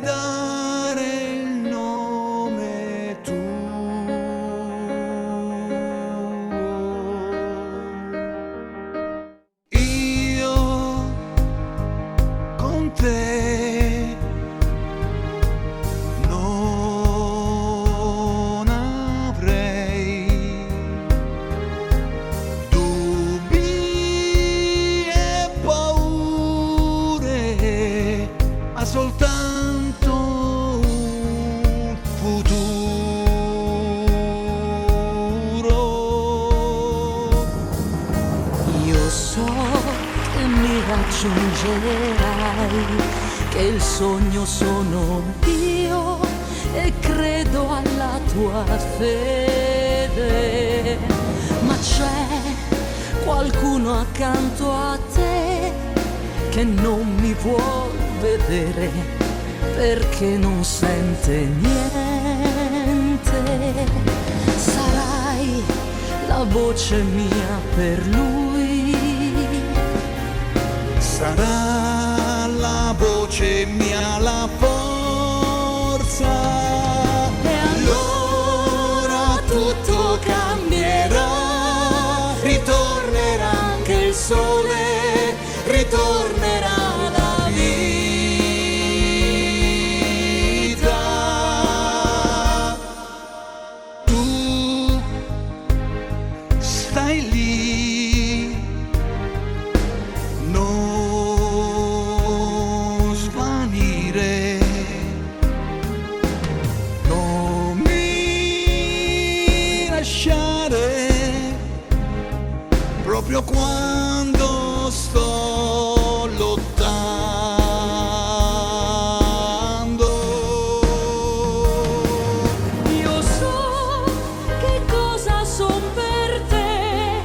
gridare il nome tuo. Io con te non avrei dubbi e paure, ma soltanto un futuro. Io so che mi raggiungerai, che il sogno sono io e credo alla tua fede, ma c'è qualcuno accanto a te che non mi vuol vedere perché non sente niente. Sarai la voce mia per lui, Sarà la voce mia, la forza. e allora tutto cambierà, Ritornerà anche il sole, ritornerà la vita. Tu stai lì, non svanire, non mi lasciare proprio quando sto lottando. io so che cosa son per te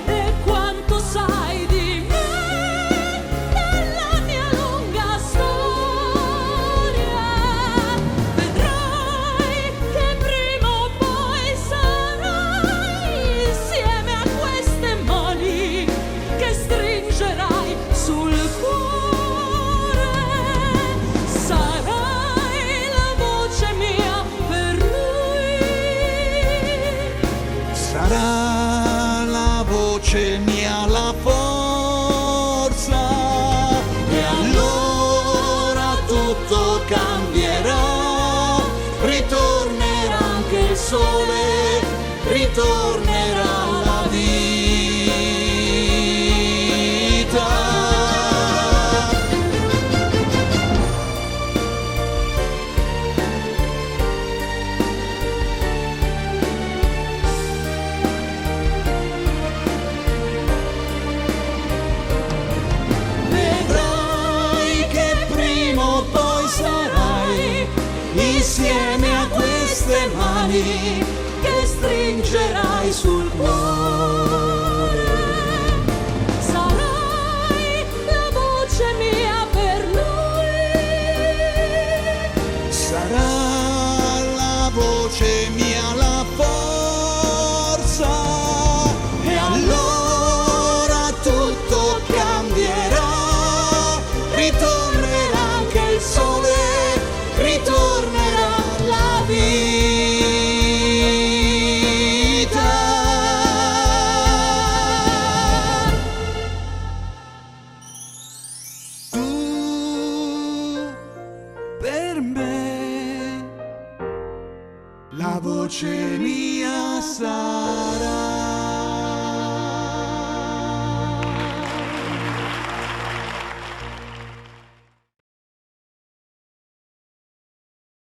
e quanto sai di me nella mia lunga storia. Vedrai che prima o poi sarai insieme a queste mani che stringerai sul cuore. Sarai la voce mia per lui. Sarà la voce mia, la forza, e allora tutto cambierà. Ritornerà anche il sole, ritornerà la vita. Vedrai che prima o poi sarai insieme a queste mani Che stringerai sul cuore. Sarai la voce mia per lui. sarà la voce mia, la forza, e allora tutto cambierà. Ritornerà anche il sole, ritornerà la vita. Tu per me la voce mia sarà.